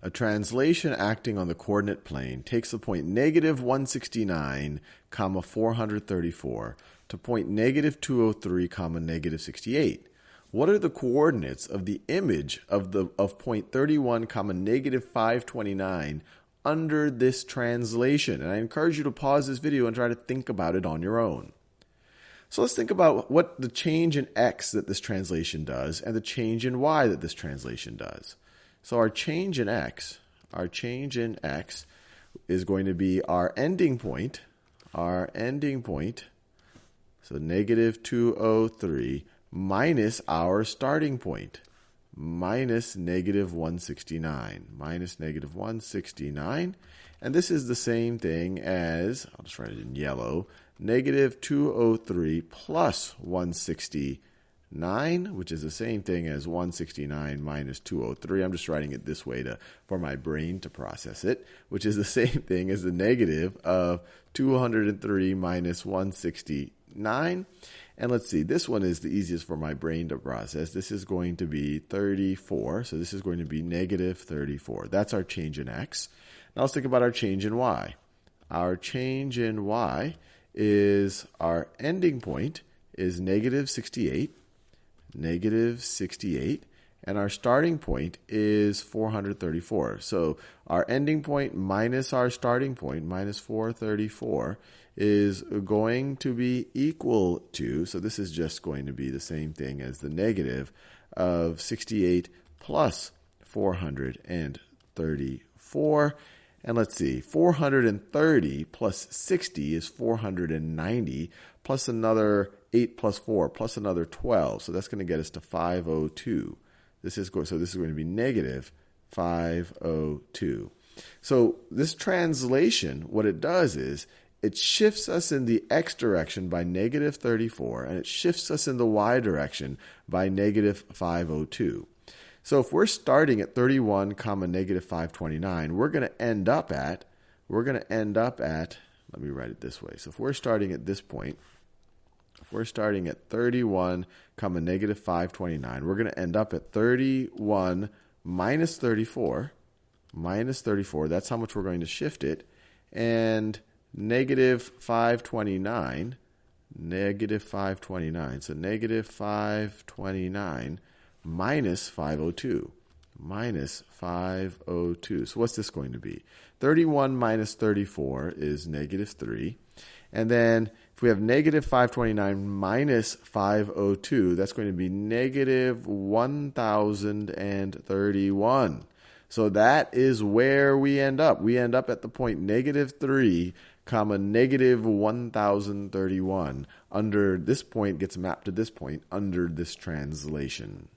A translation acting on the coordinate plane takes the point negative 169, comma 434 to point negative 203, comma negative 68. What are the coordinates of the image of point 31, comma negative 529 under this translation? And I encourage you to pause this video and try to think about it on your own. So let's think about what the change in x that this translation does and the change in y that this translation does. So our change in x is going to be our ending point, so negative 203 minus our starting point, minus negative 169, and this is the same thing as, I'll just write it in yellow, negative 203 plus 169, which is the same thing as 169 minus 203. I'm just writing it this way for my brain to process it, which is the same thing as the negative of 203 minus 169. And let's see, this one is the easiest for my brain to process. This is going to be 34, so this is going to be negative 34. That's our change in x. Now let's think about our change in y. Our change in y is our ending point is negative 68, and our starting point is 434. So our ending point minus our starting point, minus 434, is going to be equal to, so this is just going to be the same thing as the negative of 68 plus 434. And let's see, 430 plus 60 is 490, plus another 8 plus 4, plus another 12. So that's going to get us to 502. So this is going to be negative 502. So this translation, what it does is, it shifts us in the x direction by negative 34, and it shifts us in the y direction by negative 502. So if we're starting at 31, comma negative 529, we're going to end up at, let me write it this way. So if we're starting at this point, if we're starting at 31, comma negative 529, we're going to end up at 31 minus 34, that's how much we're going to shift it, and negative 529, so negative 529 minus 502, So what's this going to be? 31 minus 34 is negative 3. And then if we have negative 529 minus 502, that's going to be negative 1031. So that is where we end up. We end up at the point negative 3, comma negative 1031. Under this point gets mapped to this point under this translation.